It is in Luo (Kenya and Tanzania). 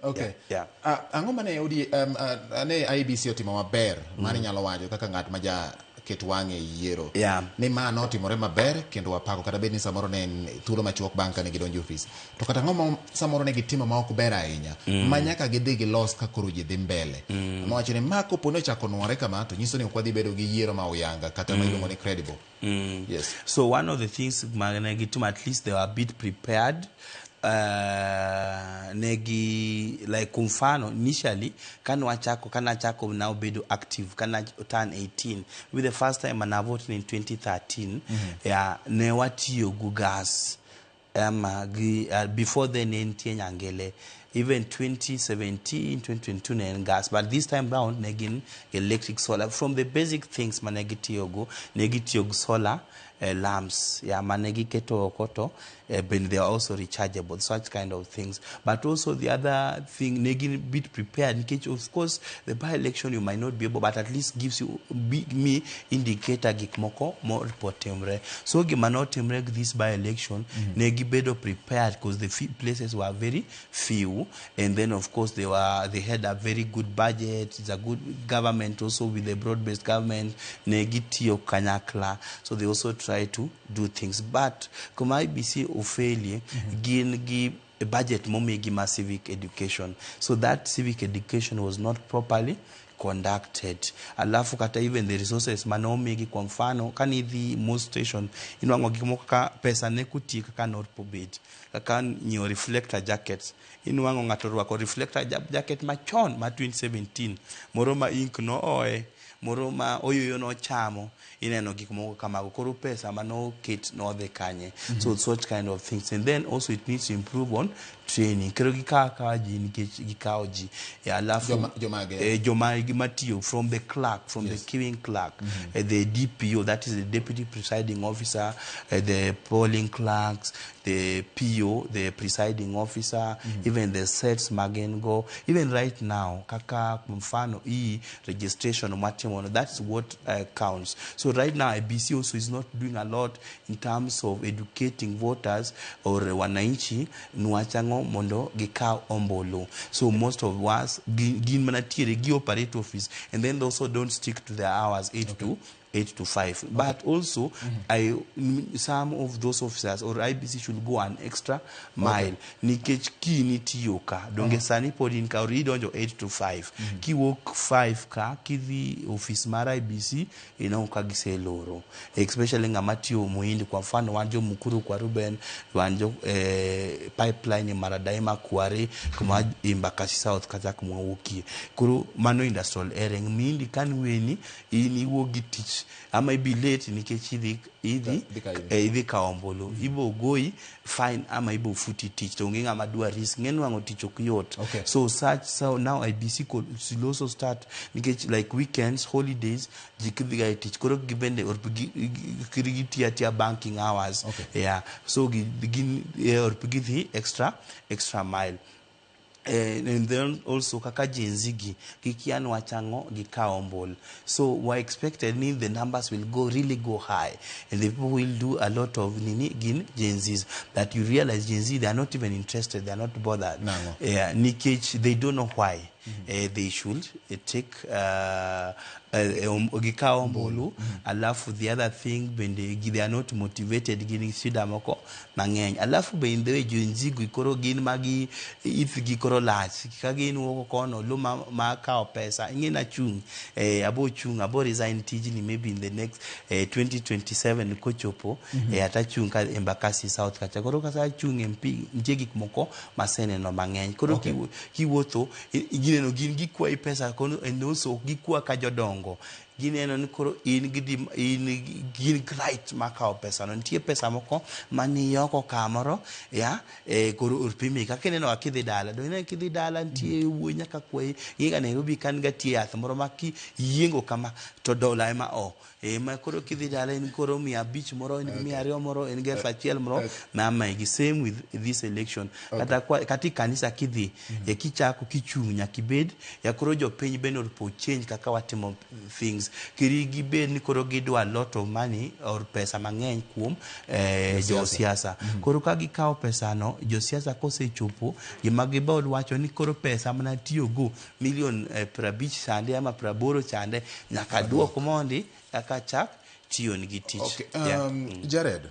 Okay. Yeah. Ang'o mane udi ane IEBC otimo maber mane nyalo wacho kaka ng'at ma ja ket wang'e yiero. Yeah. Ni mano otimore maber kendo wapako kata bed ni samoro ne en thuolo machuok bang' kane gidonjo ofis. To kata ang'o samoro ne gitimo ma ok ber ahinya ma nyaka gidhi gilos ka koro ji dhi mbele. Nowacho ni ma kopo ne ochako nuore kama to nyiso ni ok wadhi bedo gi yiero ma uyanga kata ma iluongo ni credible. Yes. So one of the things Magnegituma, at least they were a bit prepared. Negi like kumfano initially kana chako now bedo active kana turn 18 with the first time I voted in 2013 yeah ne watiyo gugas before then entie nyangele even 2017 2022 nen gas but this time round negin electric solar from the basic things manegitiyogo solar lamps yeah manegi keto koto but they are also rechargeable, such kind of things. But also the other thing, negi bit prepared in case, of course, the by-election you might not be able, but at least gives you me indicator gikmoko more reportemre. So gimanotemre this by-election, negi bedo prepared because the places were very few, and then of course they had a very good budget. It's a good government also with a broad-based government. Negi tiyo kanyakla, so they also try to do things. But come IEBC failure give a budget momegima civic education, so that civic education was not properly conducted. Alafu kata even the resources manomegi kwa mfano kani the most station inwango gimoka pesa nekuti kaka not pobit kaka nyo reflector jackets inwango ngatorwa ko reflector jacket machon ma 2017 moroma ink no oe moroma oyoyo no chamo ineno gikmoko kamago koro pesa mano kit no the kanye. So such kind of things, and then also it needs to improve on training kero gikaka ji gikaoji ya alafu jomagi matio from the clerk, from the queuing clerk, the DPO, that is the deputy presiding officer, the polling clerks, the PO, the presiding officer, even the sets magengo, even right now kaka mfano registration matimono, that's what counts. So right now IEBC also is not doing a lot in terms of educating voters or wananchi nuachango mondo gikao ombolo. So most of us gin manatire gi operate office, and then they also don't stick to their hours 8 to 5. But also, some of those officers or IEBC should go an extra mile. Nikech ki nitiyoka. Donge sani podin ka ridonjo 8 to 5. Ki work 5 ka, ki the office mara IEBC, inauka gise loro. Especially ngamatiyo muhindi kwa mfano, wanjo mukuru kwa Ruben, wanjo pipeline maradaima kuare, kuma imbakasi south kaza kumawuki. Kuru mano industrial ereng, mihindi kanweni, ini wogi teach. I might be late in the Idi kaombolo. Ibo goi fine ama ibo futi teach. Tonging ama do a risk. Ngenwango teach okiyot. So now IEBC could also start like weekends, holidays. Jikidhiga teach. Koro gibende or kirigiti banking hours. Yeah. So begin or begin extra mile. And then also kaka jenzigi kikiano wachango gikaombol. So we expected the numbers will really go high, and the people will do a lot of genzis that you realize Gen Z, they are not even interested, they are not bothered. Nikech, they don't know why. They should take gikaombolu. Alafu the other thing when they are not motivated gini shida moko mangeny. Alafu be in the way Gen Z gikoro gin magi if gikoro lach kagin woko kono luma makao pesa ingena chung abo resign tijini maybe in the next 2027 kochopo atachung ka Embakasi South kacha koro kasa chung MP njegi moko masene no mangeny koro kiwotho gineno gin gikwa pesa kono, and also gikwa ka jodongo gineno ni koro gin right makao pesa no ntie pesa moko mani yoko kamoro ya koro urpimi ka keneno akidhi dala do ine kidhi dala ntie wuonya ka kwe yiga Nairobi kan ga tie yath moro maki yiengo kama to dola ema ma koro kidhi dala in koro 500 moro in 200 moro in ga fachiel moro mama igi same with this election kati kanisa kidhi kichako kichunya kibed ya koro jo piny benor po change kaka watimo things kiri gibed ni koro gidwa lot of money or pesa mang'eny kuom josiasa. Koro ka gikawo pesano, josiasa kosechopo, gima gibod wacho ni koro pesa mana tiyogo milion 50 chande ama 80 chande nyaka duok mondi aka chak tiyo nigi tich. Jared,